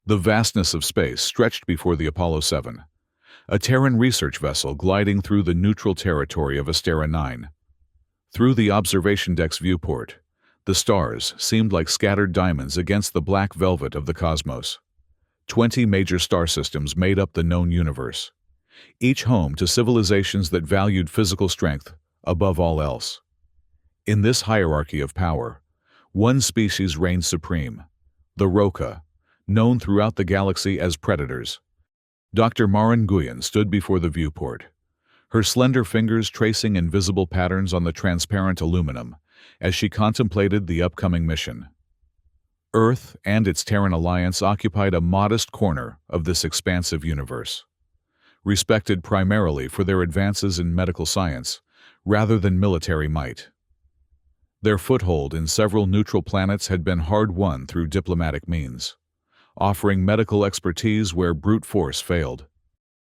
The vastness of space stretched before the Apollo 7, a Terran research vessel gliding through the neutral territory of Astera 9. Through the observation deck's viewport, the stars seemed like scattered diamonds against the black velvet of the cosmos. 20 major star systems made up the known universe, each home to civilizations that valued physical strength above all else. In this hierarchy of power, one species reigned supreme, the Roca, known throughout the galaxy as predators. Dr. Mara Nguyen stood before the viewport, her slender fingers tracing invisible patterns on the transparent aluminum as she contemplated the upcoming mission. Earth and its Terran alliance occupied a modest corner of this expansive universe, respected primarily for their advances in medical science rather than military might. Their foothold in several neutral planets had been hard-won through diplomatic means, offering medical expertise where brute force failed.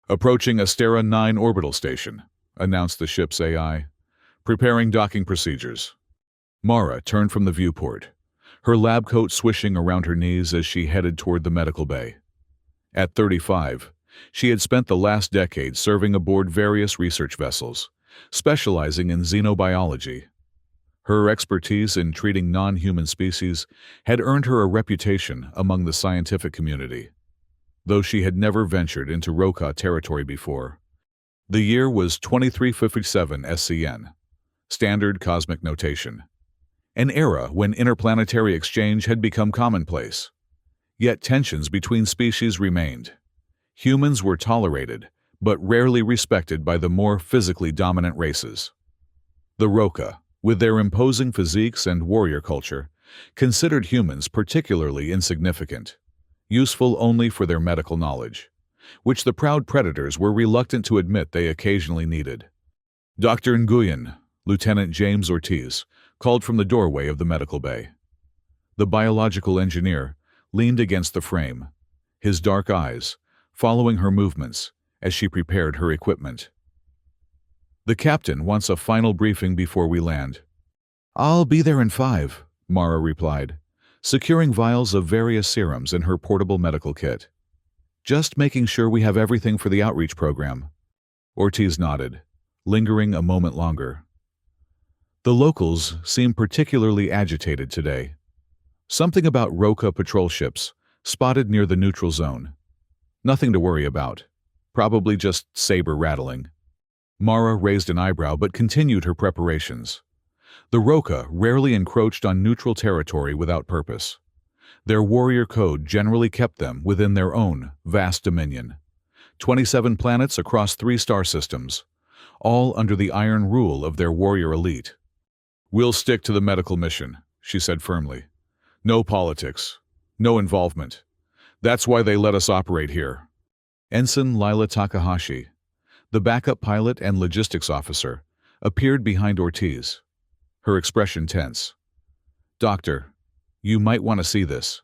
"Approaching Astera 9 orbital station," announced the ship's AI, "preparing docking procedures." Mara turned from the viewport, her lab coat swishing around her knees as she headed toward the medical bay. At 35, she had spent the last decade serving aboard various research vessels, specializing in xenobiology. Her expertise in treating non-human species had earned her a reputation among the scientific community, though she had never ventured into Roca territory before. The year was 2357 SCN, Standard Cosmic Notation, an era when interplanetary exchange had become commonplace. Yet tensions between species remained. Humans were tolerated, but rarely respected by the more physically dominant races. The Roca, with their imposing physiques and warrior culture, considered humans particularly insignificant, useful only for their medical knowledge, which the proud predators were reluctant to admit they occasionally needed. Dr. Nguyen, Lieutenant James Ortiz, called from the doorway of the medical bay. The biological engineer leaned against the frame, his dark eyes following her movements as she prepared her equipment. "The captain wants a final briefing before we land." "I'll be there in 5, Mara replied, securing vials of various serums in her portable medical kit. "Just making sure we have everything for the outreach program." Ortiz nodded, lingering a moment longer. The locals seemed particularly agitated today. Something about Roca patrol ships, spotted near the neutral zone. Nothing to worry about. Probably just saber rattling. Mara raised an eyebrow but continued her preparations. The Roca rarely encroached on neutral territory without purpose. Their warrior code generally kept them within their own vast dominion. 27 planets across 3 star systems, all under the iron rule of their warrior elite. "We'll stick to the medical mission," she said firmly. "No politics. No involvement. That's why they let us operate here." Ensign Lila Takahashi, the backup pilot and logistics officer, appeared behind Ortiz, her expression tense. "Doctor, you might want to see this."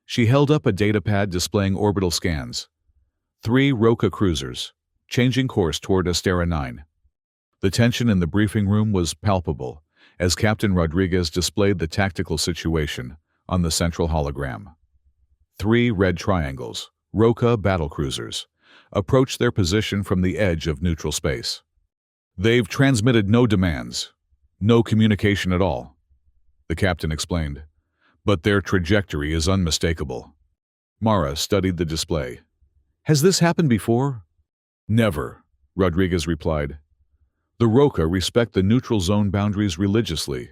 She held up a datapad displaying orbital scans. 3 Roca cruisers, changing course toward Astera 9. The tension in the briefing room was palpable as Captain Rodriguez displayed the tactical situation on the central hologram. 3 red triangles, Roca battlecruisers, approached their position from the edge of neutral space. "They've transmitted no demands, no communication at all," the captain explained, "but their trajectory is unmistakable." Mara studied the display. "Has this happened before?" "Never," Rodriguez replied. "The Roca respect the neutral zone boundaries religiously.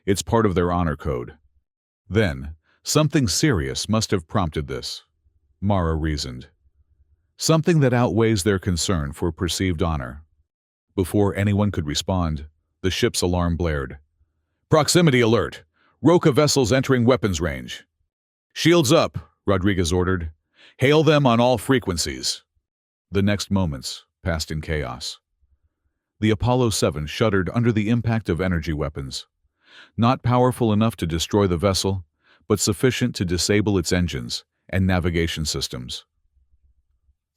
It's part of their honor code." "Then, something serious must have prompted this," Mara reasoned. "Something that outweighs their concern for perceived honor." Before anyone could respond, the ship's alarm blared. "Proximity alert! Roca vessels entering weapons range." "Shields up," Rodriguez ordered. "Hail them on all frequencies." The next moments passed in chaos. The Apollo 7 shuddered under the impact of energy weapons, not powerful enough to destroy the vessel, but sufficient to disable its engines and navigation systems.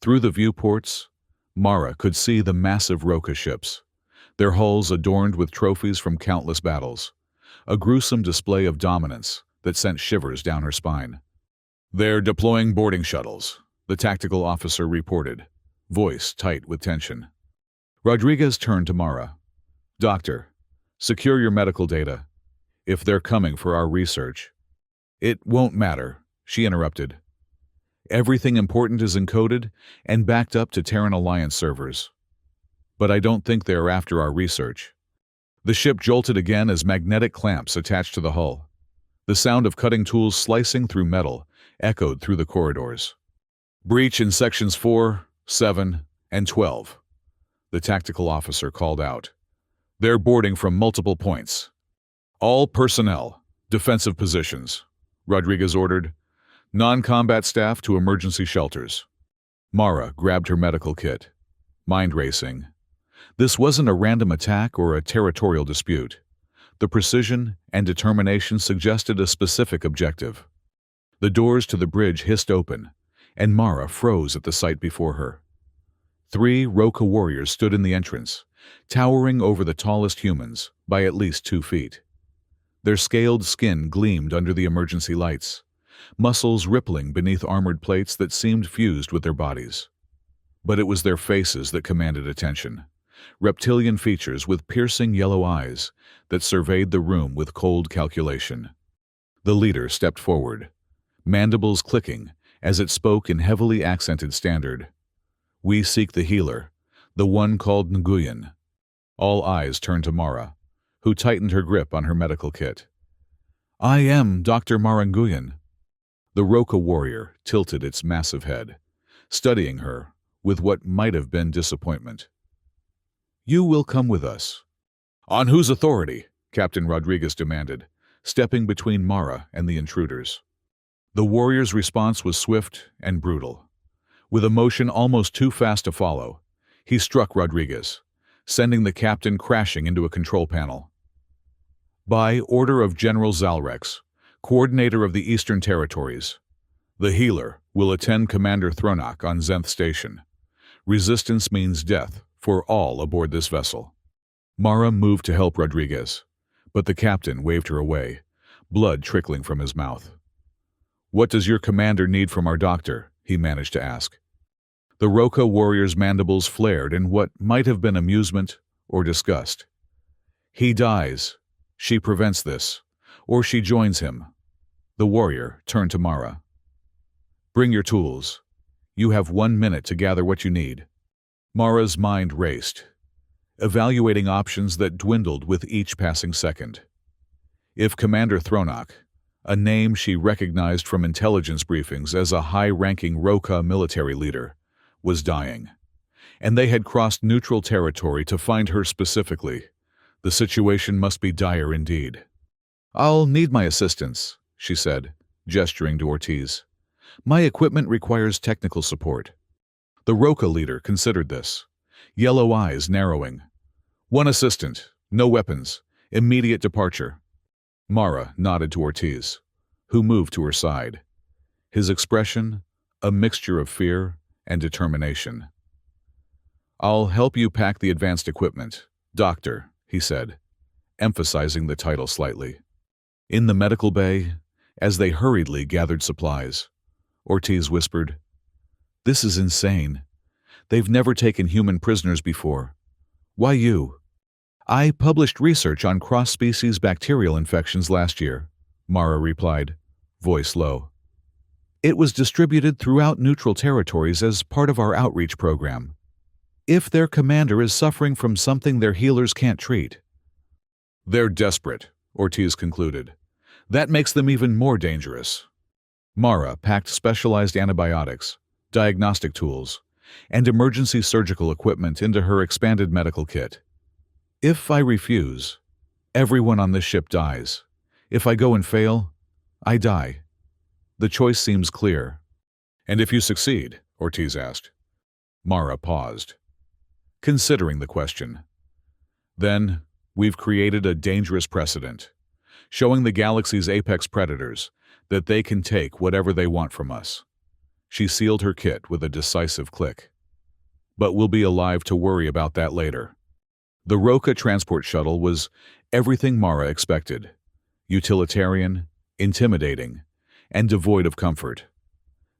Through the viewports, Mara could see the massive Roca ships, their hulls adorned with trophies from countless battles, a gruesome display of dominance that sent shivers down her spine. "They're deploying boarding shuttles," the tactical officer reported, voice tight with tension. Rodriguez turned to Mara. "Doctor, secure your medical data. If they're coming for our research—" "It won't matter," she interrupted. "Everything important is encoded and backed up to Terran Alliance servers. But I don't think they're after our research." The ship jolted again as magnetic clamps attached to the hull. The sound of cutting tools slicing through metal echoed through the corridors. "Breach in sections 4, 7, and 12, the tactical officer called out. "They're boarding from multiple points. All personnel, defensive positions," Rodriguez ordered. "Non-combat staff to emergency shelters." Mara grabbed her medical kit, mind racing. This wasn't a random attack or a territorial dispute. The precision and determination suggested a specific objective. The doors to the bridge hissed open, and Mara froze at the sight before her. 3 Roka warriors stood in the entrance, towering over the tallest humans by at least 2 feet. Their scaled skin gleamed under the emergency lights, muscles rippling beneath armored plates that seemed fused with their bodies. But it was their faces that commanded attention. Reptilian features with piercing yellow eyes that surveyed the room with cold calculation. The leader stepped forward, mandibles clicking as it spoke in heavily accented standard. "We seek the healer, the one called Nguyen." All eyes turned to Mara, who tightened her grip on her medical kit. "I am Dr. Mara Nguyen." The Roka warrior tilted its massive head, studying her with what might have been disappointment. "You will come with us." "On whose authority?" Captain Rodriguez demanded, stepping between Mara and the intruders. The warrior's response was swift and brutal. With a motion almost too fast to follow, he struck Rodriguez, sending the captain crashing into a control panel. "By order of General Zalrex, coordinator of the Eastern Territories, the healer will attend Commander Thronak on Zenth Station. Resistance means death for all aboard this vessel." Mara moved to help Rodriguez, but the captain waved her away, blood trickling from his mouth. "What does your commander need from our doctor?" he managed to ask. The Roka warrior's mandibles flared in what might have been amusement or disgust. "He dies. She prevents this, or she joins him." The warrior turned to Mara. "Bring your tools. You have 1 minute to gather what you need." Mara's mind raced, evaluating options that dwindled with each passing second. If Commander Thronak, a name she recognized from intelligence briefings as a high-ranking Roka military leader, was dying, and they had crossed neutral territory to find her specifically, the situation must be dire indeed. "I'll need my assistance," she said, gesturing to Ortiz. "My equipment requires technical support." The Roka leader considered this, yellow eyes narrowing. "One assistant, no weapons, immediate departure." Mara nodded to Ortiz, who moved to her side. His expression, a mixture of fear and determination. "I'll help you pack the advanced equipment, Doctor," he said, emphasizing the title slightly. In the medical bay, as they hurriedly gathered supplies, Ortiz whispered, "This is insane. They've never taken human prisoners before. Why you?" "I published research on cross-species bacterial infections last year," Mara replied, voice low. "It was distributed throughout neutral territories as part of our outreach program. If their commander is suffering from something their healers can't treat." "They're desperate," Ortiz concluded. "That makes them even more dangerous." Mara packed specialized antibiotics, diagnostic tools, and emergency surgical equipment into her expanded medical kit. "If I refuse, everyone on this ship dies. If I go and fail, I die. The choice seems clear." "And if you succeed?" Ortiz asked. Mara paused, considering the question. "Then, we've created a dangerous precedent, showing the galaxy's apex predators that they can take whatever they want from us." She sealed her kit with a decisive click. "But we'll be alive to worry about that later." The Roka transport shuttle was everything Mara expected: utilitarian, intimidating, and devoid of comfort.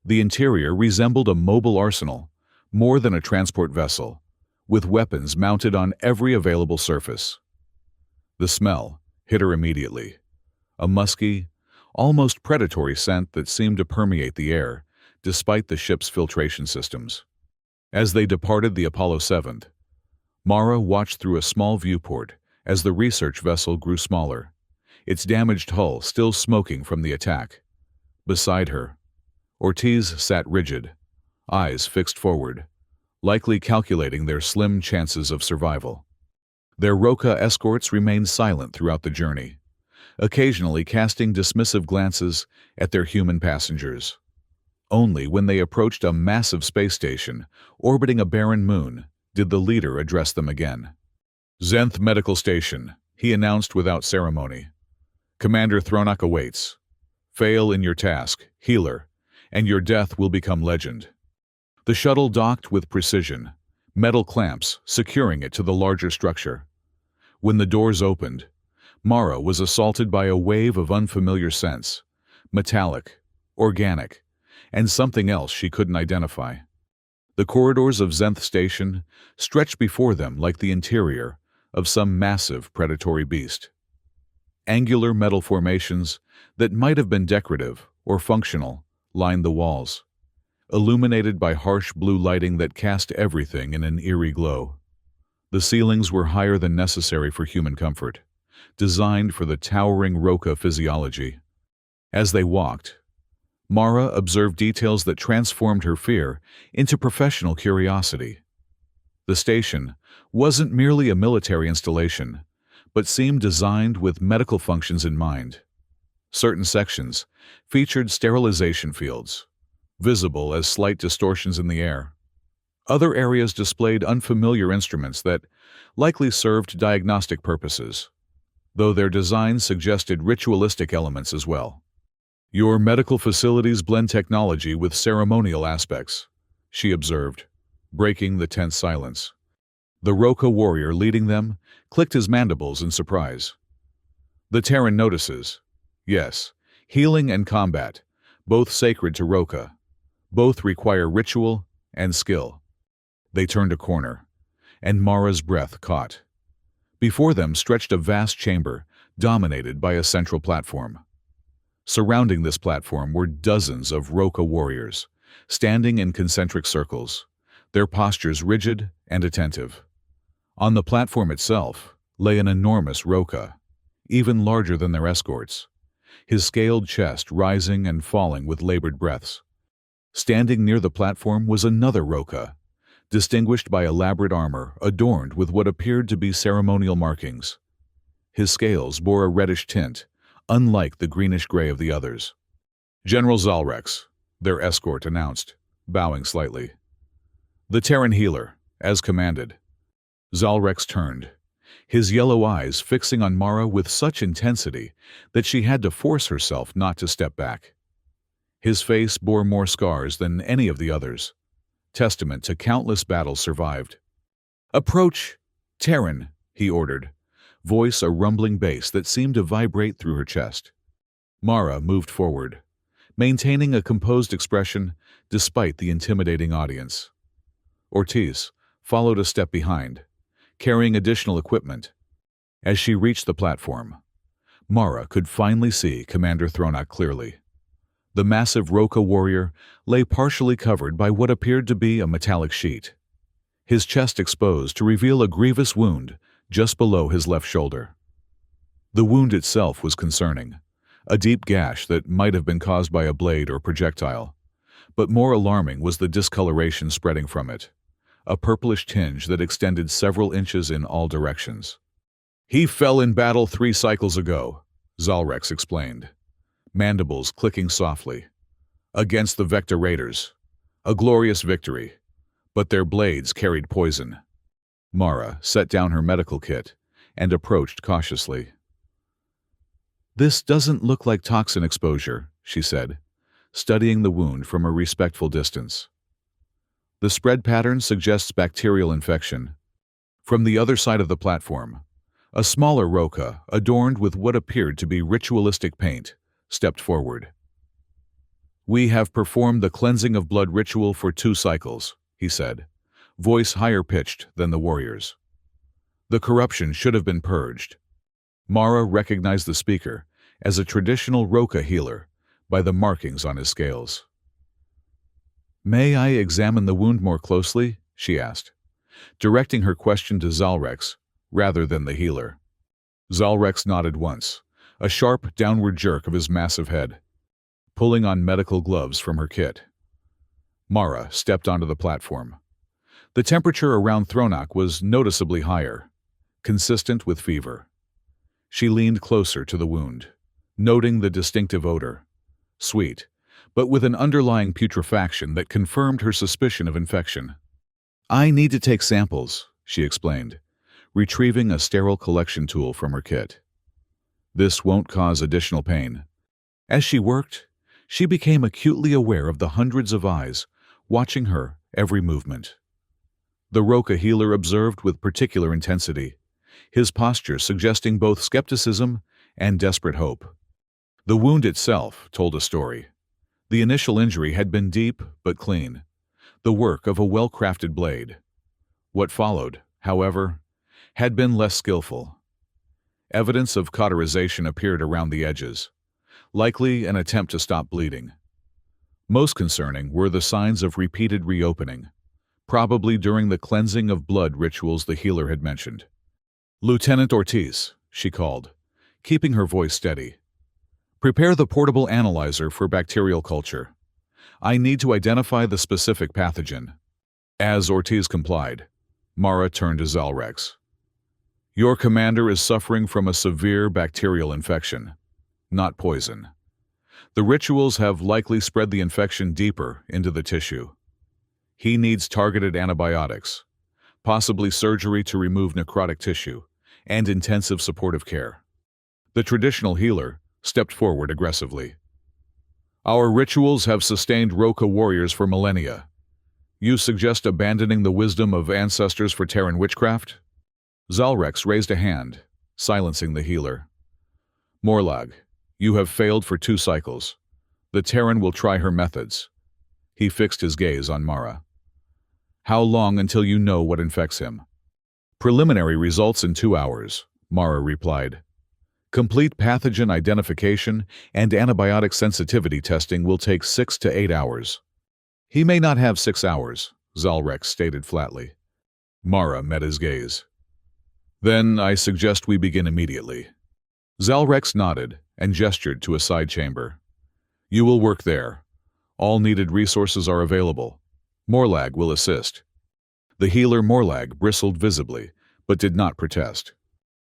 The interior resembled a mobile arsenal, more than a transport vessel, with weapons mounted on every available surface. The smell hit her immediately, a musky, almost predatory scent that seemed to permeate the air, despite the ship's filtration systems. As they departed the Apollo 7, Mara watched through a small viewport as the research vessel grew smaller, its damaged hull still smoking from the attack. Beside her, Ortiz sat rigid, eyes fixed forward, likely calculating their slim chances of survival. Their Roca escorts remained silent throughout the journey, occasionally casting dismissive glances at their human passengers. Only when they approached a massive space station orbiting a barren moon did the leader address them again. "Zenth Medical Station," he announced without ceremony. "Commander Thronak awaits. Fail in your task, healer, and your death will become legend." The shuttle docked with precision, metal clamps securing it to the larger structure. When the doors opened, Mara was assaulted by a wave of unfamiliar scents, metallic, organic, and something else she couldn't identify. The corridors of Zenth Station stretched before them like the interior of some massive predatory beast. Angular metal formations that might have been decorative or functional lined the walls, illuminated by harsh blue lighting that cast everything in an eerie glow. The ceilings were higher than necessary for human comfort, designed for the towering Roca physiology. As they walked, Mara observed details that transformed her fear into professional curiosity. The station wasn't merely a military installation, but seemed designed with medical functions in mind. Certain sections featured sterilization fields, visible as slight distortions in the air. Other areas displayed unfamiliar instruments that likely served diagnostic purposes, though their design suggested ritualistic elements as well. "Your medical facilities blend technology with ceremonial aspects," she observed, breaking the tense silence. The Roca warrior leading them clicked his mandibles in surprise. "The Terran notices. Yes, healing and combat, both sacred to Roca. Both require ritual and skill." They turned a corner, and Mara's breath caught. Before them stretched a vast chamber dominated by a central platform. Surrounding this platform were dozens of Roca warriors, standing in concentric circles, their postures rigid and attentive. On the platform itself lay an enormous Roca, even larger than their escorts, his scaled chest rising and falling with labored breaths. Standing near the platform was another Roca, distinguished by elaborate armor adorned with what appeared to be ceremonial markings. His scales bore a reddish tint, unlike the greenish-gray of the others. "General Zalrex," their escort announced, bowing slightly. "The Terran healer, as commanded." Zalrex turned, his yellow eyes fixing on Mara with such intensity that she had to force herself not to step back. His face bore more scars than any of the others, testament to countless battles survived. "Approach, Terran," he ordered, voice a rumbling bass that seemed to vibrate through her chest. Mara moved forward, maintaining a composed expression despite the intimidating audience. Ortiz followed a step behind, carrying additional equipment. As she reached the platform, Mara could finally see Commander Thronak clearly. The massive Roca warrior lay partially covered by what appeared to be a metallic sheet, his chest exposed to reveal a grievous wound just below his left shoulder. The wound itself was concerning, a deep gash that might have been caused by a blade or projectile, but more alarming was the discoloration spreading from it, a purplish tinge that extended several inches in all directions. "He fell in battle 3 cycles ago," Zalrex explained, mandibles clicking softly. "Against the Vector Raiders. A glorious victory, but their blades carried poison." Mara set down her medical kit and approached cautiously. "This doesn't look like toxin exposure," she said, studying the wound from a respectful distance. "The spread pattern suggests bacterial infection." From the other side of the platform, a smaller Roca, adorned with what appeared to be ritualistic paint, stepped forward. "We have performed the cleansing of blood ritual for 2 cycles," he said, voice higher pitched than the warrior's. The corruption should have been purged. Mara recognized the speaker as a traditional Roka healer by the markings on his scales. "May I examine the wound more closely?" she asked, directing her question to Zalrex rather than the healer. Zalrex nodded once, a sharp downward jerk of his massive head, pulling on medical gloves from her kit. Mara stepped onto the platform. The temperature around Thronak was noticeably higher, consistent with fever. She leaned closer to the wound, noting the distinctive odor, sweet, but with an underlying putrefaction that confirmed her suspicion of infection. "I need to take samples," she explained, retrieving a sterile collection tool from her kit. "This won't cause additional pain." As she worked, she became acutely aware of the hundreds of eyes watching her every movement. The Roka healer observed with particular intensity, his posture suggesting both skepticism and desperate hope. The wound itself told a story. The initial injury had been deep but clean, the work of a well-crafted blade. What followed, however, had been less skillful. Evidence of cauterization appeared around the edges, likely an attempt to stop bleeding. Most concerning were the signs of repeated reopening, probably during the cleansing of blood rituals the healer had mentioned. "Lieutenant Ortiz," she called, keeping her voice steady. "Prepare the portable analyzer for bacterial culture. I need to identify the specific pathogen." As Ortiz complied, Mara turned to Zalrex. "Your commander is suffering from a severe bacterial infection, not poison. The rituals have likely spread the infection deeper into the tissue. He needs targeted antibiotics, possibly surgery to remove necrotic tissue, and intensive supportive care." The traditional healer stepped forward aggressively. "Our rituals have sustained Roka warriors for millennia. You suggest abandoning the wisdom of ancestors for Terran witchcraft?" Zalrex raised a hand, silencing the healer. "Morlag, you have failed for 2 cycles. The Terran will try her methods." He fixed his gaze on Mara. "How long until you know what infects him?" "Preliminary results in 2 hours, Mara replied. "Complete pathogen identification and antibiotic sensitivity testing will take 6 to 8 hours. "He may not have 6 hours, Zalrex stated flatly. Mara met his gaze. "Then I suggest we begin immediately." Zalrex nodded and gestured to a side chamber. "You will work there. All needed resources are available. Morlag will assist." The healer Morlag bristled visibly, but did not protest.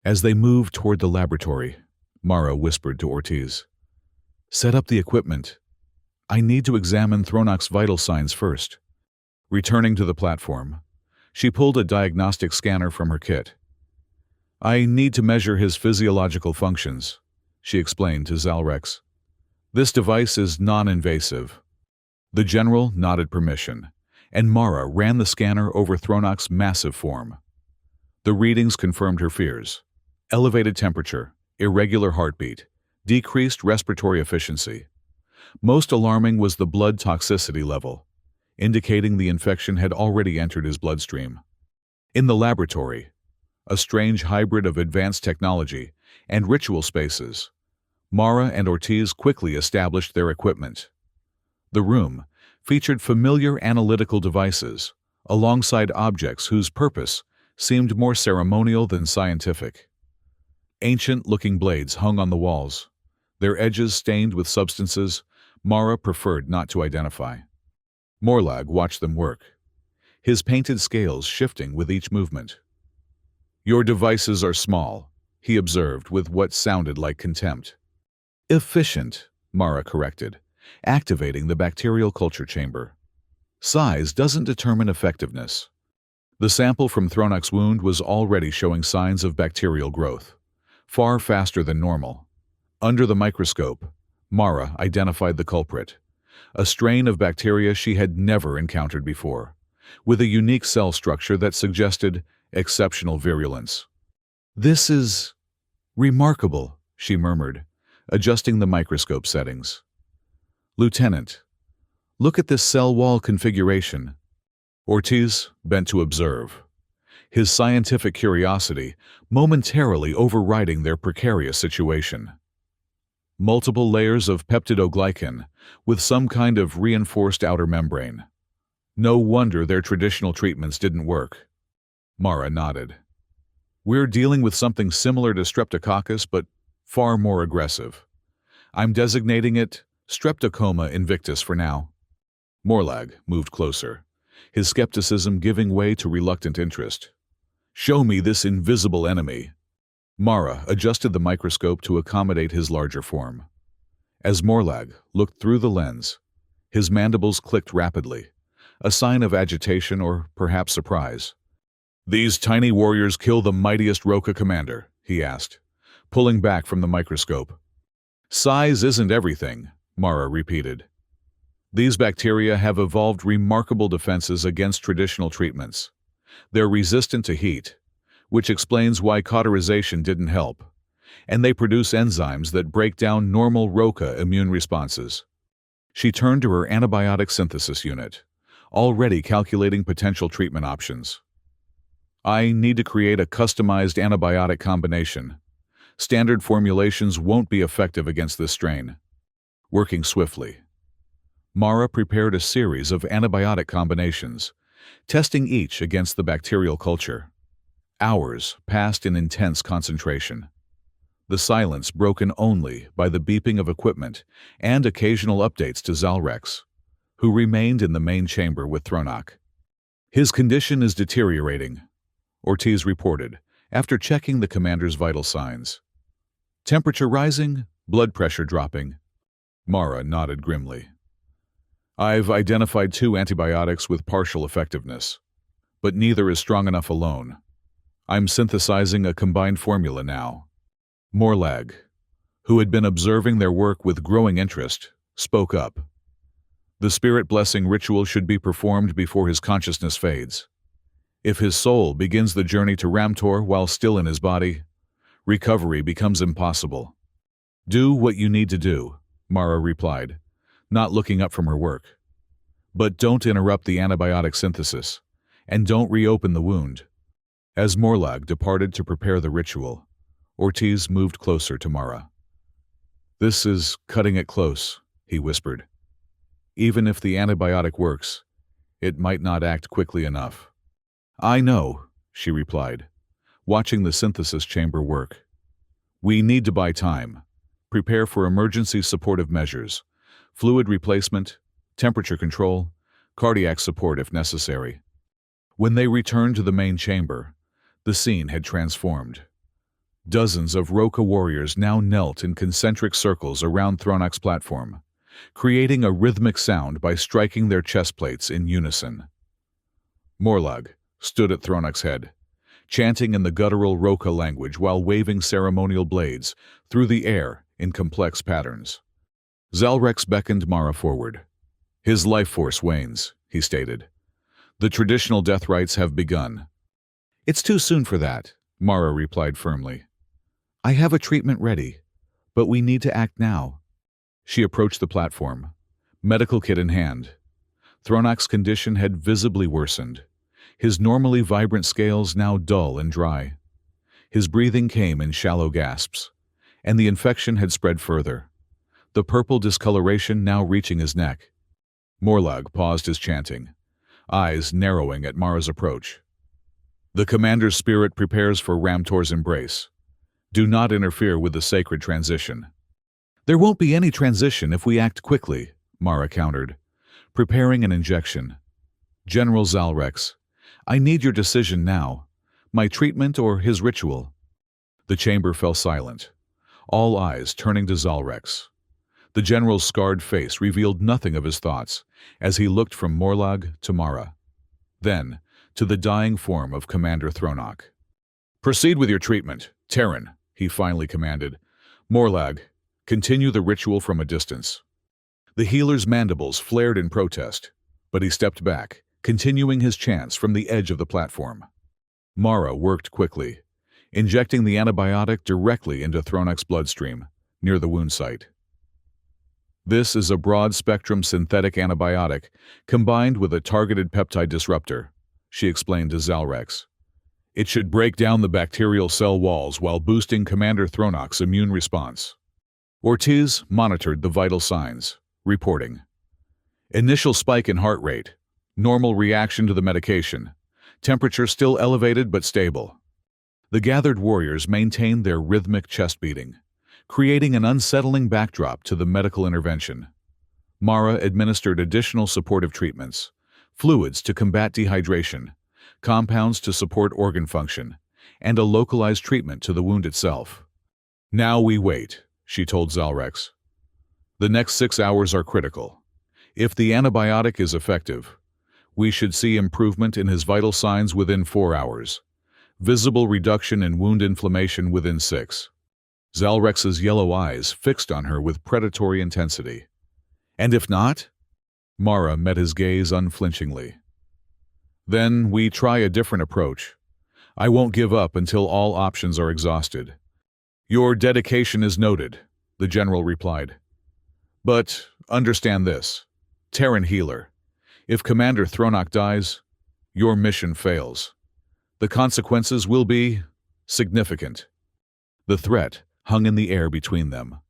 As they moved toward the laboratory, Mara whispered to Ortiz, "Set up the equipment. I need to examine Thronak's vital signs first." Returning to the platform, she pulled a diagnostic scanner from her kit. "I need to measure his physiological functions," she explained to Zalrex. "This device is non-invasive." The general nodded permission, and Mara ran the scanner over Thronak's massive form. The readings confirmed her fears. Elevated temperature, irregular heartbeat, decreased respiratory efficiency. Most alarming was the blood toxicity level, indicating the infection had already entered his bloodstream. In the laboratory, a strange hybrid of advanced technology and ritual spaces, Mara and Ortiz quickly established their equipment. The room featured familiar analytical devices, alongside objects whose purpose seemed more ceremonial than scientific. Ancient-looking blades hung on the walls, their edges stained with substances Mara preferred not to identify. Morlag watched them work, his painted scales shifting with each movement. "Your devices are small," he observed with what sounded like contempt. "Efficient," Mara corrected, activating the bacterial culture chamber. "Size doesn't determine effectiveness." The sample from Thronak's wound was already showing signs of bacterial growth, far faster than normal. Under the microscope, Mara identified the culprit, a strain of bacteria she had never encountered before, with a unique cell structure that suggested exceptional virulence. "This is remarkable," she murmured, adjusting the microscope settings. "Lieutenant, look at this cell wall configuration." Ortiz bent to observe, his scientific curiosity momentarily overriding their precarious situation. Multiple layers of peptidoglycan with some kind of reinforced outer membrane. No wonder their traditional treatments didn't work. Mara nodded. "We're dealing with something similar to streptococcus, but far more aggressive. I'm designating it Streptocoma invictus for now." Morlag moved closer, his skepticism giving way to reluctant interest. "Show me this invisible enemy." Mara adjusted the microscope to accommodate his larger form. As Morlag looked through the lens, his mandibles clicked rapidly, a sign of agitation or perhaps surprise. "These tiny warriors kill the mightiest Roca commander," he asked, pulling back from the microscope. "Size isn't everything," Mara repeated. "These bacteria have evolved remarkable defenses against traditional treatments. They're resistant to heat, which explains why cauterization didn't help, and they produce enzymes that break down normal Roca immune responses." She turned to her antibiotic synthesis unit, already calculating potential treatment options. "I need to create a customized antibiotic combination. Standard formulations won't be effective against this strain." Working swiftly, Mara prepared a series of antibiotic combinations, testing each against the bacterial culture. Hours passed in intense concentration, the silence broken only by the beeping of equipment and occasional updates to Zalrex, who remained in the main chamber with Thronak. "His condition is deteriorating," Ortiz reported, after checking the commander's vital signs. "Temperature rising, blood pressure dropping." Mara nodded grimly. "I've identified 2 antibiotics with partial effectiveness, but neither is strong enough alone. I'm synthesizing a combined formula now." Morlag, who had been observing their work with growing interest, spoke up. "The spirit blessing ritual should be performed before his consciousness fades. If his soul begins the journey to Ramtor while still in his body, recovery becomes impossible." "Do what you need to do," Mara replied, not looking up from her work. "But don't interrupt the antibiotic synthesis, and don't reopen the wound." As Morlag departed to prepare the ritual, Ortiz moved closer to Mara. "This is cutting it close," he whispered. "Even if the antibiotic works, it might not act quickly enough." "I know," she replied, watching the synthesis chamber work. "We need to buy time, prepare for emergency supportive measures, fluid replacement, temperature control, cardiac support if necessary." When they returned to the main chamber, the scene had transformed. Dozens of Roca warriors now knelt in concentric circles around Thronak's platform, creating a rhythmic sound by striking their chest plates in unison. Morlag stood at Thronak's head, chanting in the guttural Roca language while waving ceremonial blades through the air in complex patterns. Zalrex beckoned Mara forward. "His life force wanes," he stated. "The traditional death rites have begun." "It's too soon for that," Mara replied firmly. "I have a treatment ready, but we need to act now." She approached the platform, medical kit in hand. Thronak's condition had visibly worsened, his normally vibrant scales now dull and dry. His breathing came in shallow gasps, and the infection had spread further, the purple discoloration now reaching his neck. Morlag paused his chanting, eyes narrowing at Mara's approach. "The commander's spirit prepares for Ramtor's embrace. Do not interfere with the sacred transition." "There won't be any transition if we act quickly," Mara countered, preparing an injection. "General Zalrex, I need your decision now. My treatment or his ritual?" The chamber fell silent, all eyes turning to Zalrex. The general's scarred face revealed nothing of his thoughts as he looked from Morlag to Mara, then to the dying form of Commander Thronak. "Proceed with your treatment, Terran," he finally commanded. "Morlag, continue the ritual from a distance." The healer's mandibles flared in protest, but he stepped back, continuing his chants from the edge of the platform. Mara worked quickly, injecting the antibiotic directly into Thronak's bloodstream, near the wound site. This is a broad-spectrum synthetic antibiotic combined with a targeted peptide disruptor, she explained to Zalrex. It should break down the bacterial cell walls while boosting Commander Thronok's immune response. Ortiz monitored the vital signs, reporting. Initial spike in heart rate, normal reaction to the medication, temperature still elevated but stable. The gathered warriors maintained their rhythmic chest beating, creating an unsettling backdrop to the medical intervention. Mara administered additional supportive treatments, fluids to combat dehydration, compounds to support organ function, and a localized treatment to the wound itself. Now we wait, she told Zalrex. The next 6 hours are critical. If the antibiotic is effective, we should see improvement in his vital signs within 4 hours, visible reduction in wound inflammation within 6. Zalrex's yellow eyes fixed on her with predatory intensity. And if not? Mara met his gaze unflinchingly. Then we try a different approach. I won't give up until all options are exhausted. Your dedication is noted, the general replied. But understand this, Terran healer, if Commander Thronok dies, your mission fails. The consequences will be significant. The threat hung in the air between them,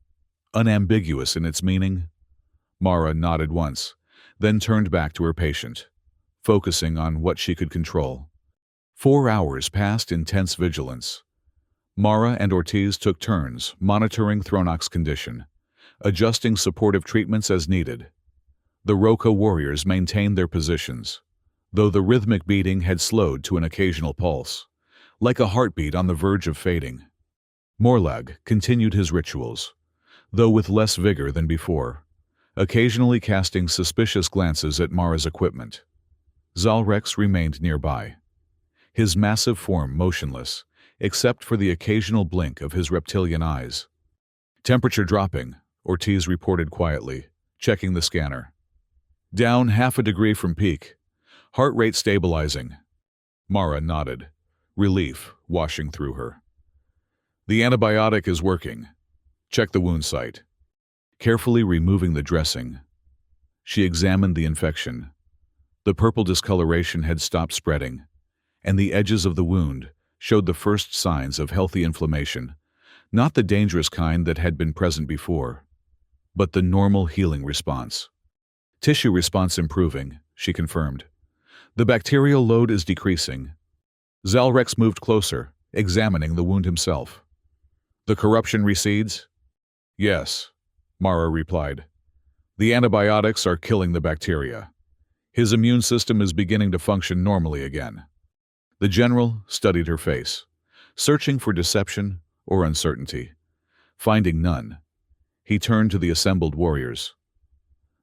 unambiguous in its meaning. Mara nodded once, then turned back to her patient, focusing on what she could control. 4 hours passed in tense vigilance. Mara and Ortiz took turns monitoring Thronok's condition, adjusting supportive treatments as needed. The Roka warriors maintained their positions, though the rhythmic beating had slowed to an occasional pulse, like a heartbeat on the verge of fading. Morlag continued his rituals, though with less vigor than before, occasionally casting suspicious glances at Mara's equipment. Zalrex remained nearby, his massive form motionless, except for the occasional blink of his reptilian eyes. Temperature dropping, Ortiz reported quietly, checking the scanner. Down 0.5 degree from peak. Heart rate stabilizing. Mara nodded, relief washing through her. The antibiotic is working. Check the wound site. Carefully removing the dressing, she examined the infection. The purple discoloration had stopped spreading, and the edges of the wound showed the first signs of healthy inflammation, not the dangerous kind that had been present before, but the normal healing response. Tissue response improving, she confirmed. The bacterial load is decreasing. Zalrex moved closer, examining the wound himself. The corruption recedes? Yes, Mara replied. The antibiotics are killing the bacteria. His immune system is beginning to function normally again. The general studied her face, searching for deception or uncertainty. Finding none, he turned to the assembled warriors.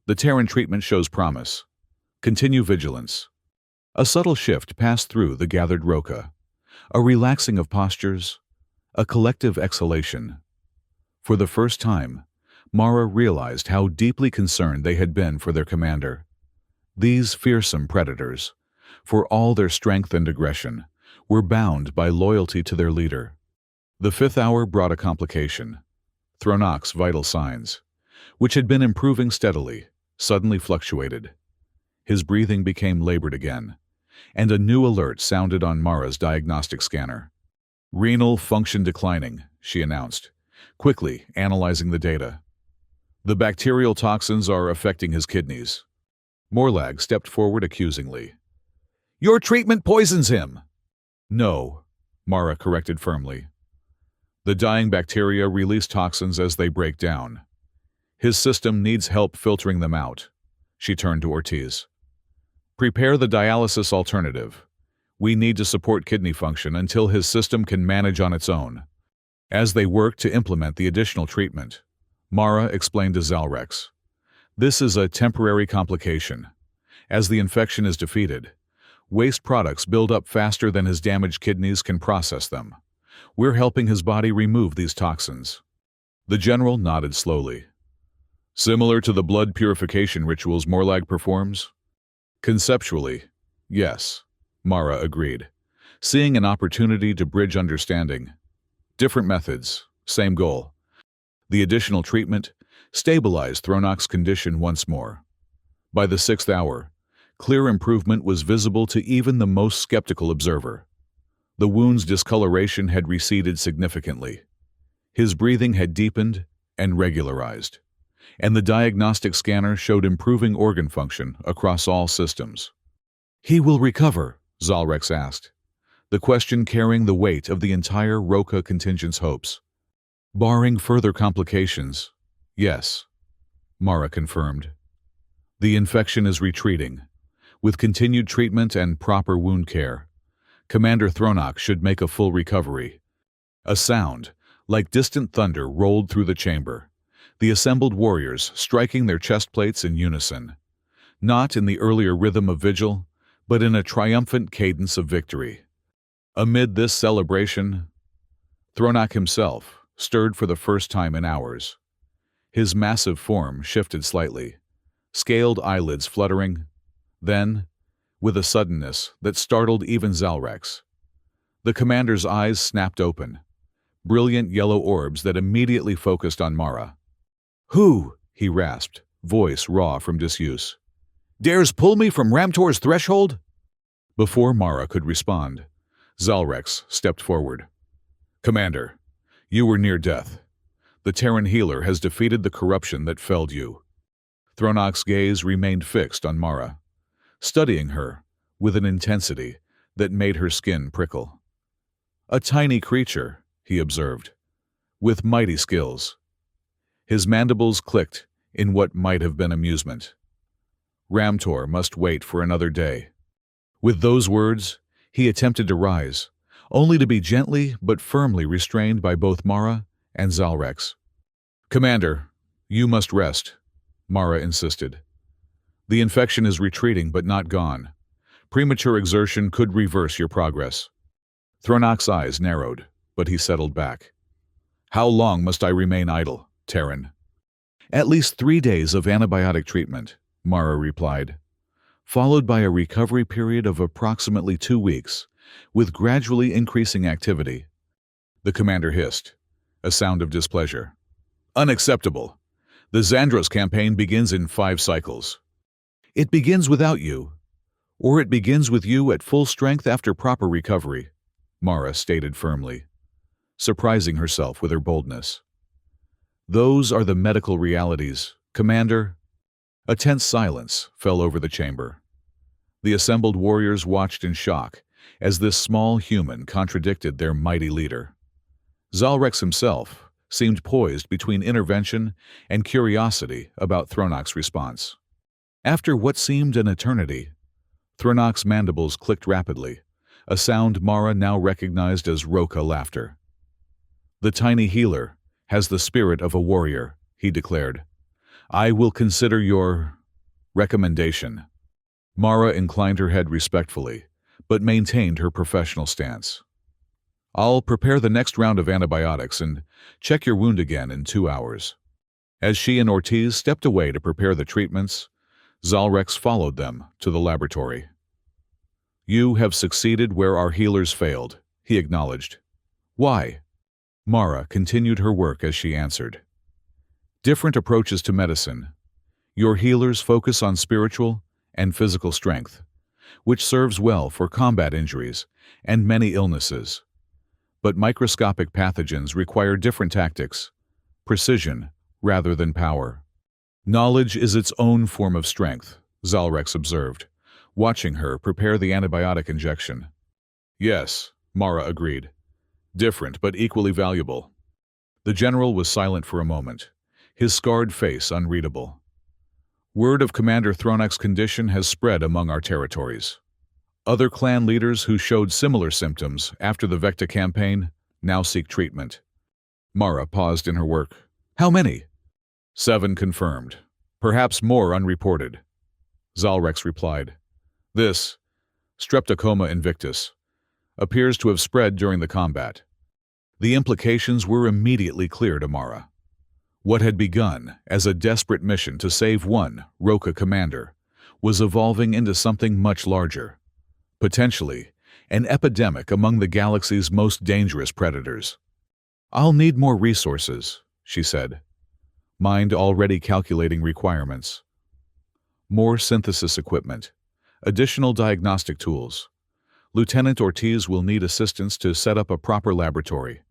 The Terran treatment shows promise. Continue vigilance. A subtle shift passed through the gathered Roka, a relaxing of postures, a collective exhalation. For the first time, Mara realized how deeply concerned they had been for their commander. These fearsome predators, for all their strength and aggression, were bound by loyalty to their leader. The 5th hour brought a complication. Thronok's vital signs, which had been improving steadily, suddenly fluctuated. His breathing became labored again, and a new alert sounded on Mara's diagnostic scanner. Renal function declining, she announced, quickly analyzing the data. The bacterial toxins are affecting his kidneys. Morlag stepped forward accusingly. Your treatment poisons him! No, Mara corrected firmly. The dying bacteria release toxins as they break down. His system needs help filtering them out. She turned to Ortiz. Prepare the dialysis alternative. We need to support kidney function until his system can manage on its own. As they worked to implement the additional treatment, Mara explained to Zalrex. This is a temporary complication. As the infection is defeated, waste products build up faster than his damaged kidneys can process them. We're helping his body remove these toxins. The general nodded slowly. Similar to the blood purification rituals Morlag performs? Conceptually, yes, Mara agreed, seeing an opportunity to bridge understanding. Different methods, same goal. The additional treatment, stabilized Thronok's condition once more. By the 6th hour, clear improvement was visible to even the most skeptical observer. The wound's discoloration had receded significantly. His breathing had deepened and regularized, and the diagnostic scanner showed improving organ function across all systems. "He will recover?" Zalrex asked, the question carrying the weight of the entire Roca contingent's hopes. "Barring further complications, yes," Mara confirmed. "The infection is retreating. With continued treatment and proper wound care, Commander Thronok should make a full recovery." A sound, like distant thunder, rolled through the chamber, the assembled warriors striking their chest plates in unison, not in the earlier rhythm of vigil, but in a triumphant cadence of victory. Amid this celebration, Thronok himself stirred for the first time in hours. His massive form shifted slightly, scaled eyelids fluttering. Then, with a suddenness that startled even Zalrex, the commander's eyes snapped open, brilliant yellow orbs that immediately focused on Mara. "Who," he rasped, voice raw from disuse, "dares pull me from Ramtor's threshold?" Before Mara could respond, Zalrex stepped forward. "Commander, you were near death. The Terran healer has defeated the corruption that felled you." Thronok's gaze remained fixed on Mara, studying her with an intensity that made her skin prickle. "A tiny creature," he observed, "with mighty skills." His mandibles clicked in what might have been amusement. Ramtor must wait for another day. With those words, he attempted to rise, only to be gently but firmly restrained by both Mara and Zalrex. "Commander, you must rest," Mara insisted. "The infection is retreating but not gone. Premature exertion could reverse your progress." Thronok's eyes narrowed, but he settled back. "How long must I remain idle, Terran?" "At least 3 days of antibiotic treatment," Mara replied, "followed by a recovery period of approximately 2 weeks, with gradually increasing activity." The commander hissed, a sound of displeasure. "Unacceptable. The Xandros campaign begins in 5 cycles. It begins without you, or it begins with you at full strength after proper recovery," Mara stated firmly, surprising herself with her boldness. "Those are the medical realities, Commander." A tense silence fell over the chamber. The assembled warriors watched in shock as this small human contradicted their mighty leader. Zalrex himself seemed poised between intervention and curiosity about Thronok's response. After what seemed an eternity, Thronok's mandibles clicked rapidly, a sound Mara now recognized as Roca laughter. "The tiny healer has the spirit of a warrior," he declared. "I will consider your recommendation." Mara inclined her head respectfully, but maintained her professional stance. "I'll prepare the next round of antibiotics and check your wound again in 2 hours." As she and Ortiz stepped away to prepare the treatments, Zalrex followed them to the laboratory. "You have succeeded where our healers failed," he acknowledged. "Why?" Mara continued her work as she answered. "Different approaches to medicine. Your healers focus on spiritual and physical strength, which serves well for combat injuries and many illnesses. But microscopic pathogens require different tactics, precision rather than power." "Knowledge is its own form of strength," Zalrex observed, watching her prepare the antibiotic injection. "Yes," Mara agreed. "Different but equally valuable." The general was silent for a moment, his scarred face unreadable. "Word of Commander Thronok's condition has spread among our territories. Other clan leaders who showed similar symptoms after the Vecta campaign now seek treatment." Mara paused in her work. "How many?" 7 confirmed, perhaps more unreported. Zalrex replied. "This, Streptocoma invictus, appears to have spread during the combat." The implications were immediately clear to Mara. What had begun as a desperate mission to save one Roca commander was evolving into something much larger, potentially an epidemic among the galaxy's most dangerous predators. "I'll need more resources," she said. mind already calculating requirements. More synthesis equipment. Additional diagnostic tools. Lieutenant Ortiz will need assistance to set up a proper laboratory.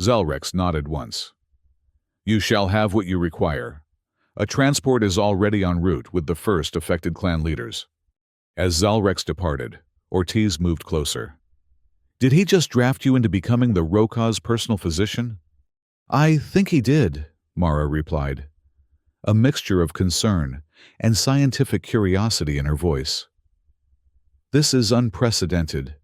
Zalrex nodded once. You shall have what you require. A transport is already en route with the first affected clan leaders. As Zalrex departed, Ortiz moved closer. Did he just draft you into becoming the Roka's personal physician? I think he did, Mara replied, a mixture of concern and scientific curiosity in her voice. This is unprecedented.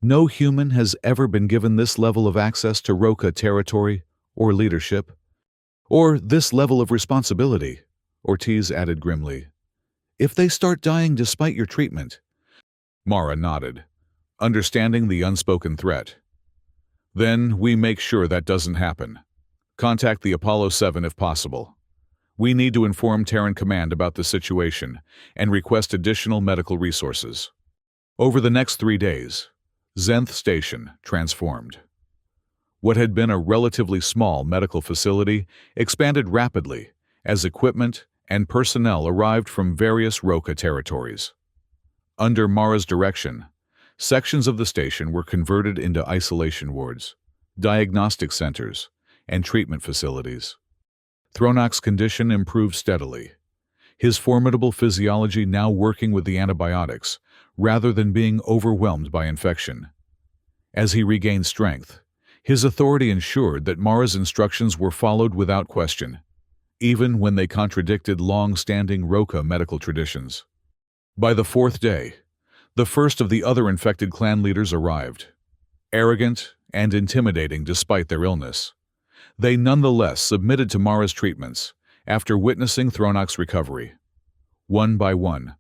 No human has ever been given this level of access to Roka territory or leadership, or this level of responsibility, Ortiz added grimly. If they start dying despite your treatment. Mara nodded, understanding the unspoken threat. Then we make sure that doesn't happen. Contact the Apollo 7 if possible. We need to inform Terran Command about the situation and request additional medical resources. Over the next 3 days, Zenth Station transformed. What had been a relatively small medical facility expanded rapidly as equipment and personnel arrived from various Roka territories. Under Mara's direction, sections of the station were converted into isolation wards, diagnostic centers, and treatment facilities. Thronak's condition improved steadily, his formidable physiology now working with the antibiotics rather than being overwhelmed by infection. As he regained strength, his authority ensured that Mara's instructions were followed without question, even when they contradicted long-standing Roka medical traditions. By the 4th day, the first of the other infected clan leaders arrived. Arrogant and intimidating despite their illness, they nonetheless submitted to Mara's treatments after witnessing Thronak's recovery. One by one,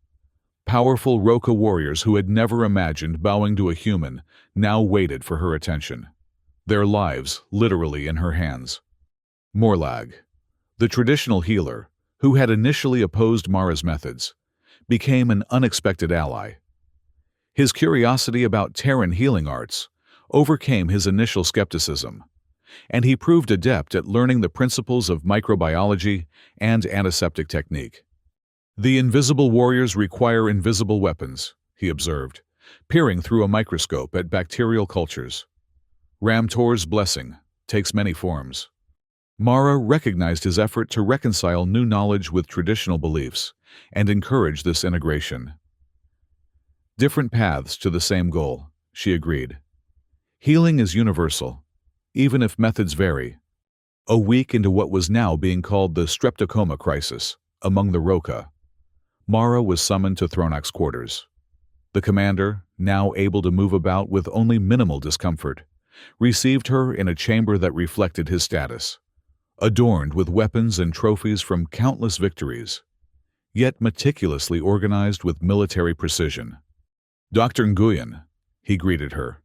powerful Roka warriors who had never imagined bowing to a human now waited for her attention, their lives literally in her hands. Morlag, the traditional healer, who had initially opposed Mara's methods, became an unexpected ally. His curiosity about Terran healing arts overcame his initial skepticism, and he proved adept at learning the principles of microbiology and antiseptic technique. The invisible warriors require invisible weapons, he observed, peering through a microscope at bacterial cultures. Ramtor's blessing takes many forms. Mara recognized his effort to reconcile new knowledge with traditional beliefs and encourage this integration. Different paths to the same goal, she agreed. Healing is universal, even if methods vary. A week into what was now being called the streptocoma crisis among the Roka, Mara was summoned to Thronak's quarters. The commander, now able to move about with only minimal discomfort, received her in a chamber that reflected his status, adorned with weapons and trophies from countless victories, yet meticulously organized with military precision. Dr. Nguyen, he greeted her,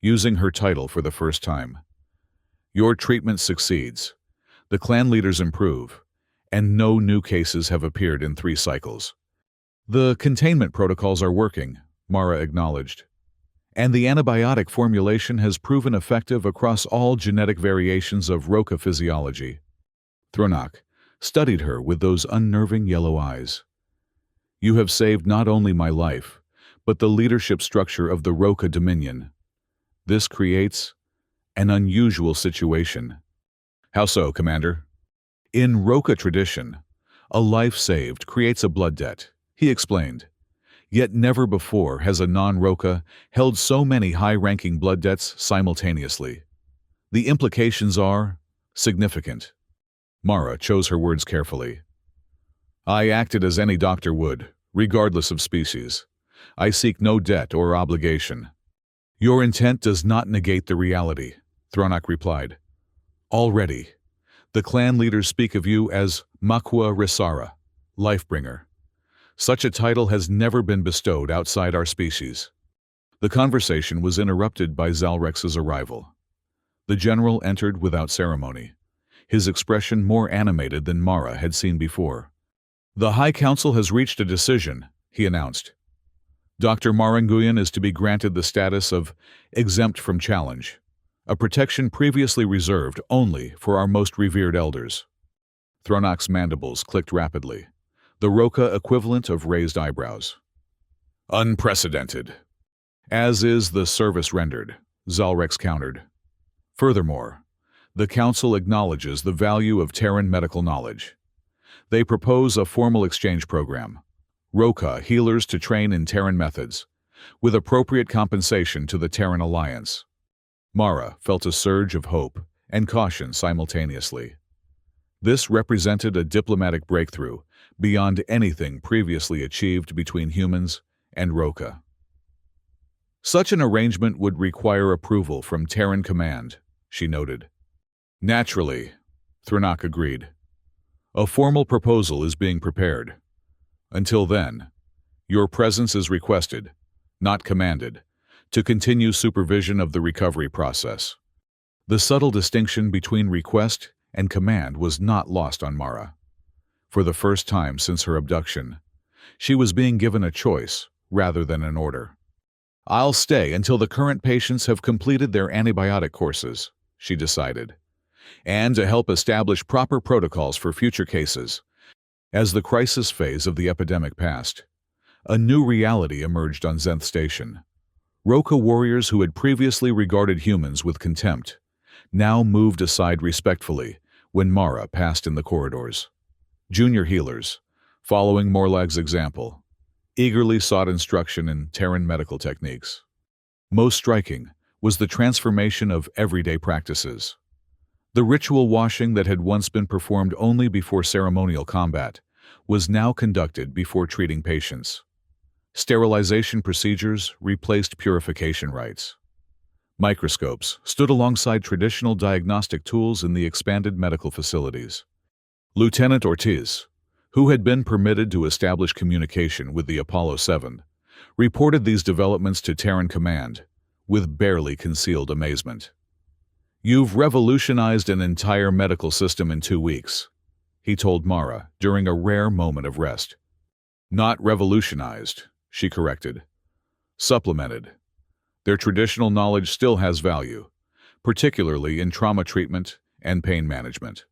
using her title for the first time. Your treatment succeeds, the clan leaders improve, and no new cases have appeared in 3 cycles. The containment protocols are working, Mara acknowledged, and the antibiotic formulation has proven effective across all genetic variations of Roka physiology. Thronak studied her with those unnerving yellow eyes. You have saved not only my life, but the leadership structure of the Roka Dominion. This creates an unusual situation. How so, Commander? In Roka tradition, a life saved creates a blood debt, he explained. Yet never before has a non-Roka held so many high-ranking blood debts simultaneously. The implications are significant. Mara chose her words carefully. I acted as any doctor would, regardless of species. I seek no debt or obligation. Your intent does not negate the reality, Thronak replied. Already, the clan leaders speak of you as Makwa Resara, Lifebringer. Such a title has never been bestowed outside our species. The conversation was interrupted by Zalrex's arrival. The general entered without ceremony, his expression more animated than Mara had seen before. The High Council has reached a decision, he announced. Dr. Maranguyan is to be granted the status of exempt from challenge, a protection previously reserved only for our most revered elders. Thronok's mandibles clicked rapidly, the Roca equivalent of raised eyebrows. Unprecedented. As is the service rendered, Zalrex countered. Furthermore, the Council acknowledges the value of Terran medical knowledge. They propose a formal exchange program, Roca healers to train in Terran methods, with appropriate compensation to the Terran Alliance. Mara felt a surge of hope and caution simultaneously. This represented a diplomatic breakthrough beyond anything previously achieved between humans and Roca. Such an arrangement would require approval from Terran Command, she noted. Naturally, Thronok agreed. A formal proposal is being prepared. Until then, your presence is requested, not commanded, to continue supervision of the recovery process. The subtle distinction between request and command was not lost on Mara. For the first time since her abduction, she was being given a choice rather than an order. I'll stay until the current patients have completed their antibiotic courses, she decided, and to help establish proper protocols for future cases. As the crisis phase of the epidemic passed, a new reality emerged on Zenth Station. Roca warriors who had previously regarded humans with contempt now moved aside respectfully when Mara passed in the corridors. Junior healers, following Morlag's example, eagerly sought instruction in Terran medical techniques. Most striking was the transformation of everyday practices. The ritual washing that had once been performed only before ceremonial combat was now conducted before treating patients. Sterilization procedures replaced purification rites. Microscopes stood alongside traditional diagnostic tools in the expanded medical facilities. Lieutenant Ortiz, who had been permitted to establish communication with the Apollo 7, reported these developments to Terran Command with barely concealed amazement. "You've revolutionized an entire medical system in 2 weeks," he told Mara during a rare moment of rest. "Not revolutionized," she corrected. "Supplemented. Their traditional knowledge still has value, particularly in trauma treatment and pain management.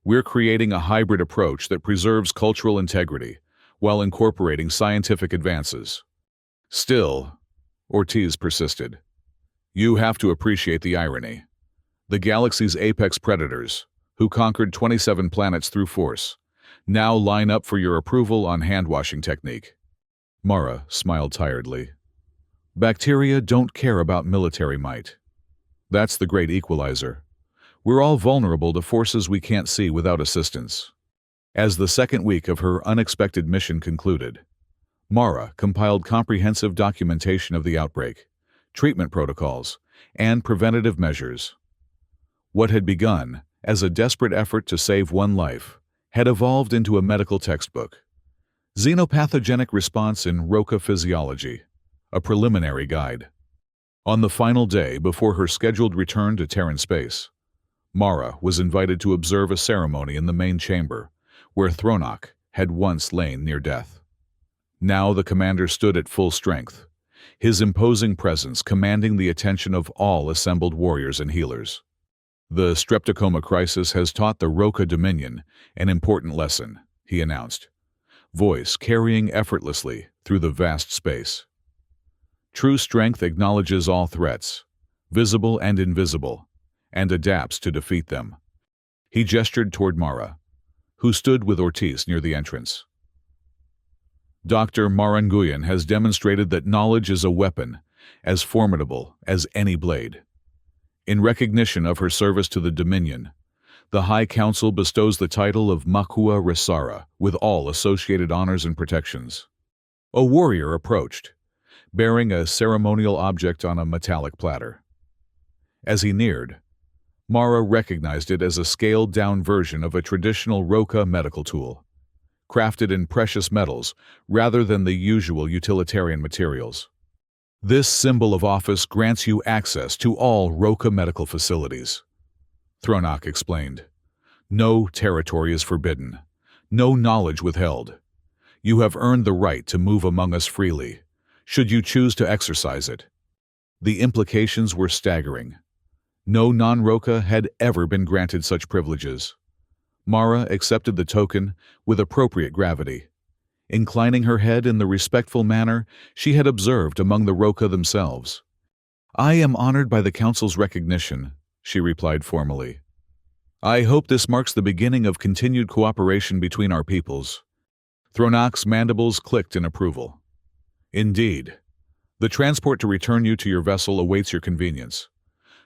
We're creating a hybrid approach that preserves cultural integrity while incorporating scientific advances." "Still," Ortiz persisted, "you have to appreciate the irony. The galaxy's apex predators, who conquered 27 planets through force, now line up for your approval on hand-washing technique." Mara smiled tiredly. "Bacteria don't care about military might. That's the great equalizer. We're all vulnerable to forces we can't see without assistance." As the second week of her unexpected mission concluded, Mara compiled comprehensive documentation of the outbreak, treatment protocols, and preventative measures. What had begun as a desperate effort to save one life had evolved into a medical textbook. Xenopathogenic Response in Roca Physiology, a preliminary guide. On the final day before her scheduled return to Terran space, Mara was invited to observe a ceremony in the main chamber, where Thronok had once lain near death. Now the commander stood at full strength, his imposing presence commanding the attention of all assembled warriors and healers. "The Streptocoma crisis has taught the Roca Dominion an important lesson," he announced, voice carrying effortlessly through the vast space. "True strength acknowledges all threats, visible and invisible, and adapts to defeat them." He gestured toward Mara, who stood with Ortiz near the entrance. "Dr. Maranguyan has demonstrated that knowledge is a weapon as formidable as any blade. In recognition of her service to the Dominion, the High Council bestows the title of Makua Resara with all associated honors and protections." A warrior approached, bearing a ceremonial object on a metallic platter. As he neared, Mara recognized it as a scaled-down version of a traditional Roca medical tool, crafted in precious metals rather than the usual utilitarian materials. "This symbol of office grants you access to all Roca medical facilities," Thronok explained. "No territory is forbidden, no knowledge withheld. You have earned the right to move among us freely, should you choose to exercise it." The implications were staggering. No non-Roca had ever been granted such privileges. Mara accepted the token with appropriate gravity, inclining her head in the respectful manner she had observed among the Roca themselves. "I am honored by the Council's recognition," she replied formally. "I hope this marks the beginning of continued cooperation between our peoples." Thronak's mandibles clicked in approval. "Indeed. The transport to return you to your vessel awaits your convenience.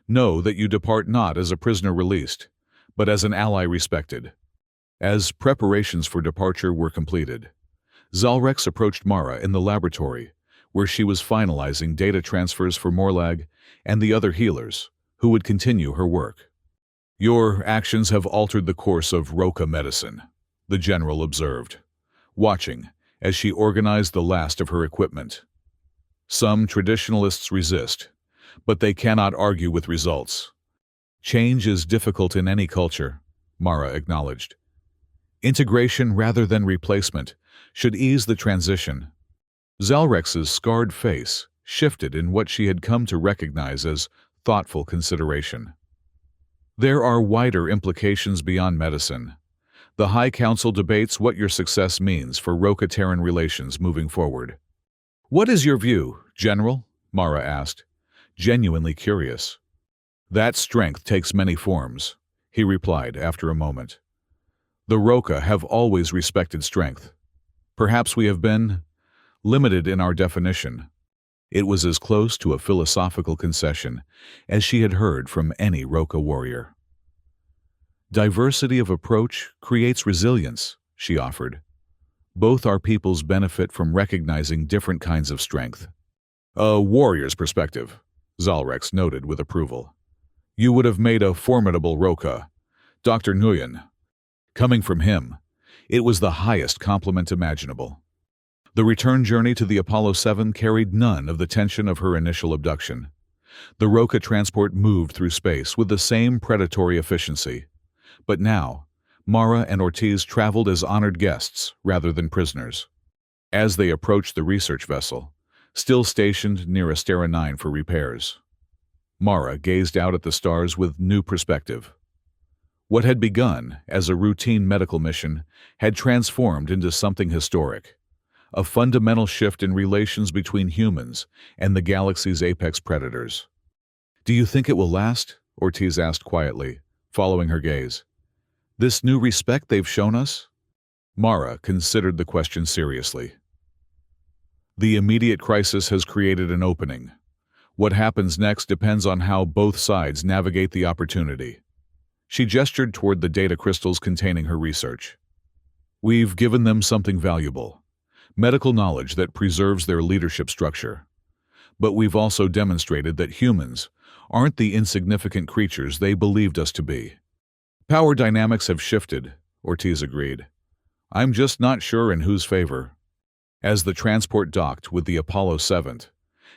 Know that you depart not as a prisoner released, but as an ally respected." As preparations for departure were completed, Zalrex approached Mara in the laboratory, where she was finalizing data transfers for Morlag and the other healers, who would continue her work. "Your actions have altered the course of Roca medicine," the general observed, watching as she organized the last of her equipment. "Some traditionalists resist, but they cannot argue with results. Change is difficult in any culture," Mara acknowledged. "Integration rather than replacement should ease the transition." Zalrex's scarred face shifted in what she had come to recognize as thoughtful consideration. "There are wider implications beyond medicine. The High Council debates what your success means for Roca-Terran relations moving forward." "What is your view, General?" Mara asked, genuinely curious. "That strength takes many forms," he replied after a moment. "The Roca have always respected strength. Perhaps we have been limited in our definition." It was as close to a philosophical concession as she had heard from any Roca warrior. "Diversity of approach creates resilience," she offered. "Both our peoples benefit from recognizing different kinds of strength." "A warrior's perspective," Zalrex noted with approval. "You would have made a formidable Roca, Dr. Nguyen." Coming from him, it was the highest compliment imaginable. The return journey to the Apollo 7 carried none of the tension of her initial abduction. The Roca transport moved through space with the same predatory efficiency. But now, Mara and Ortiz traveled as honored guests rather than prisoners. As they approached the research vessel, still stationed near Astera 9 for repairs, Mara gazed out at the stars with new perspective. What had begun as a routine medical mission had transformed into something historic. A fundamental shift in relations between humans and the galaxy's apex predators. "Do you think it will last?" Ortiz asked quietly, following her gaze. "This new respect they've shown us?" Mara considered the question seriously. "The immediate crisis has created an opening. What happens next depends on how both sides navigate the opportunity." She gestured toward the data crystals containing her research. "We've given them something valuable. Medical knowledge that preserves their leadership structure. But we've also demonstrated that humans aren't the insignificant creatures they believed us to be." "Power dynamics have shifted," Ortiz agreed. "I'm just not sure in whose favor." As the transport docked with the Apollo 7,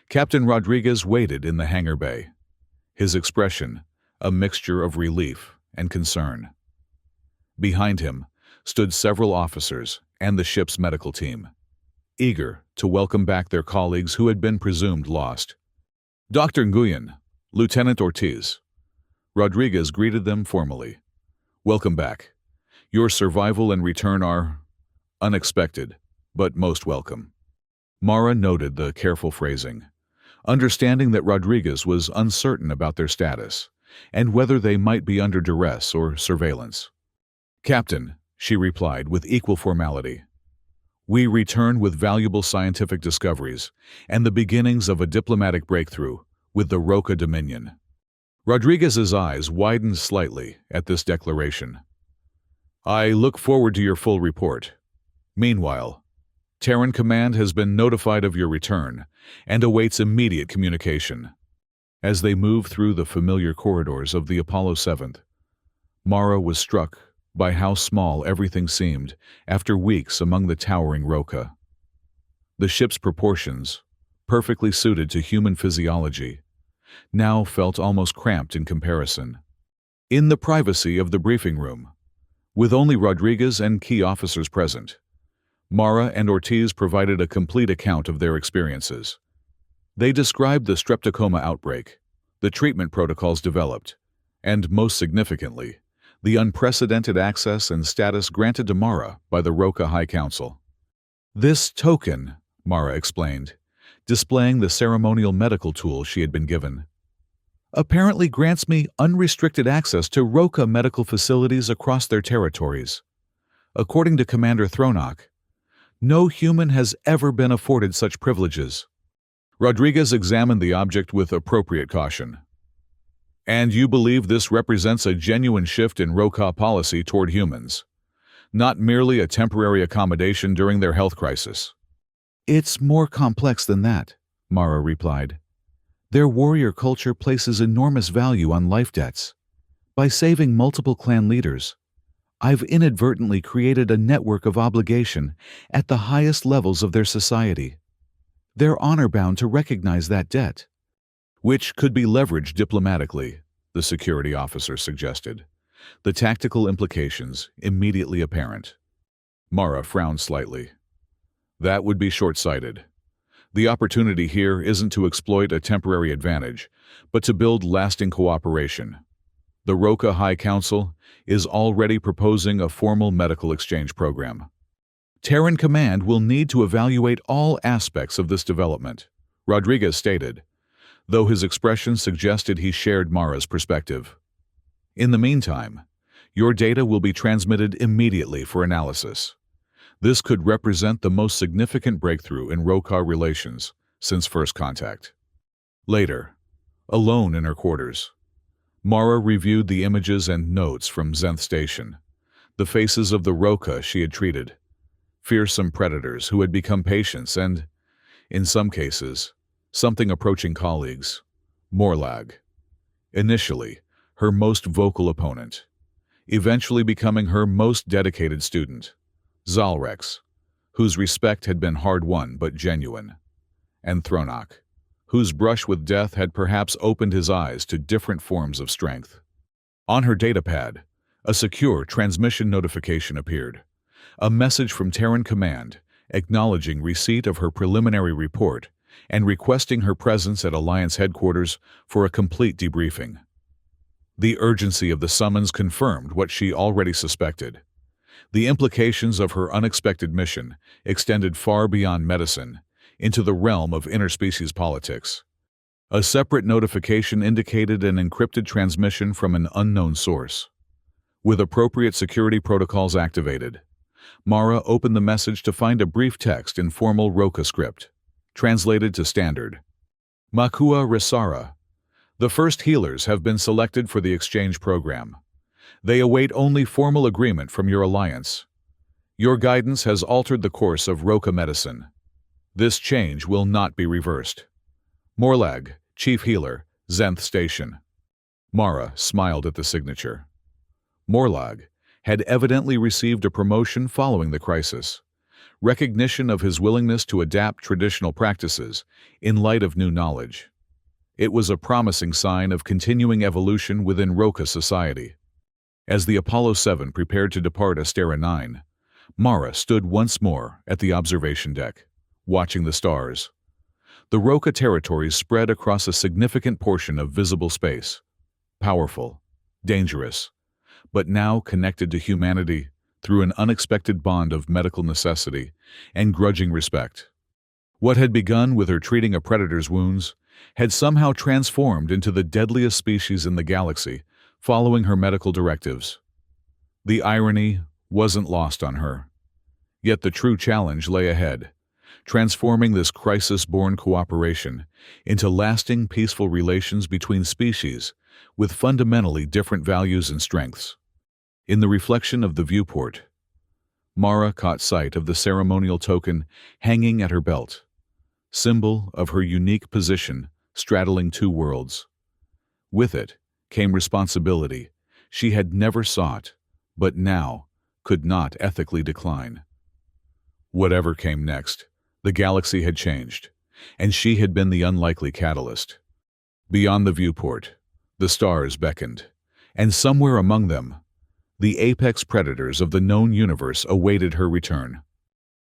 Captain Rodriguez waited in the hangar bay, his expression a mixture of relief and concern. Behind him stood several officers and the ship's medical team, eager to welcome back their colleagues who had been presumed lost. "Dr. Nguyen, Lieutenant Ortiz." Rodriguez greeted them formally. "Welcome back. Your survival and return are unexpected, but most welcome." Mara noted the careful phrasing, understanding that Rodriguez was uncertain about their status and whether they might be under duress or surveillance. "Captain," she replied with equal formality. "We return with valuable scientific discoveries and the beginnings of a diplomatic breakthrough with the Roca Dominion." Rodriguez's eyes widened slightly at this declaration. "I look forward to your full report. Meanwhile, Terran Command has been notified of your return and awaits immediate communication." As they moved through the familiar corridors of the Apollo 7, Mara was struck by how small everything seemed after weeks among the towering Roca. The ship's proportions, perfectly suited to human physiology, now felt almost cramped in comparison. In the privacy of the briefing room, with only Rodriguez and key officers present, Mara and Ortiz provided a complete account of their experiences. They described the streptocoma outbreak, the treatment protocols developed, and, most significantly, the unprecedented access and status granted to Mara by the Roca High Council. "This token," Mara explained, displaying the ceremonial medical tool she had been given, "apparently grants me unrestricted access to Roca medical facilities across their territories. According to Commander Thronok, no human has ever been afforded such privileges." Rodriguez examined the object with appropriate caution. "And you believe this represents a genuine shift in Roca policy toward humans, not merely a temporary accommodation during their health crisis?" "It's more complex than that," Mara replied. "Their warrior culture places enormous value on life debts. By saving multiple clan leaders, I've inadvertently created a network of obligation at the highest levels of their society. They're honor-bound to recognize that debt." "Which could be leveraged diplomatically," the security officer suggested, the tactical implications immediately apparent. Mara frowned slightly. "That would be short-sighted. The opportunity here isn't to exploit a temporary advantage, but to build lasting cooperation. The Roca High Council is already proposing a formal medical exchange program. Terran Command will need to evaluate all aspects of this development," Rodriguez stated, though his expression suggested he shared Mara's perspective. "In the meantime, your data will be transmitted immediately for analysis. This could represent the most significant breakthrough in Roca relations since first contact." Later, alone in her quarters, Mara reviewed the images and notes from Zenth Station, the faces of the Roca she had treated, fearsome predators who had become patients and, in some cases, something approaching colleagues. Morlag, initially her most vocal opponent, eventually becoming her most dedicated student. Zalrex, whose respect had been hard-won but genuine, and Thronok, whose brush with death had perhaps opened his eyes to different forms of strength. On her datapad, a secure transmission notification appeared, a message from Terran Command acknowledging receipt of her preliminary report and requesting her presence at Alliance headquarters for a complete debriefing. The urgency of the summons confirmed what she already suspected. The implications of her unexpected mission extended far beyond medicine, into the realm of interspecies politics. A separate notification indicated an encrypted transmission from an unknown source. With appropriate security protocols activated, Mara opened the message to find a brief text in formal Roca script, translated to standard. "Makua Resara. The first healers have been selected for the exchange program. They await only formal agreement from your alliance. Your guidance has altered the course of Roca medicine. This change will not be reversed. Morlag, Chief Healer, Zenth Station." Mara smiled at the signature. Morlag had evidently received a promotion following the crisis, recognition of his willingness to adapt traditional practices in light of new knowledge. It was a promising sign of continuing evolution within Roca society. As the Apollo 7 prepared to depart Astera 9, Mara stood once more at the observation deck, watching the stars. The Roca territories spread across a significant portion of visible space, powerful, dangerous, but now connected to humanity through an unexpected bond of medical necessity and grudging respect. What had begun with her treating a predator's wounds had somehow transformed into the deadliest species in the galaxy, following her medical directives. The irony wasn't lost on her. Yet the true challenge lay ahead, transforming this crisis-born cooperation into lasting peaceful relations between species with fundamentally different values and strengths. In the reflection of the viewport, Mara caught sight of the ceremonial token hanging at her belt, symbol of her unique position straddling two worlds. With it came responsibility she had never sought, but now could not ethically decline. Whatever came next, the galaxy had changed, and she had been the unlikely catalyst. Beyond the viewport, the stars beckoned, and somewhere among them, the apex predators of the known universe awaited her return.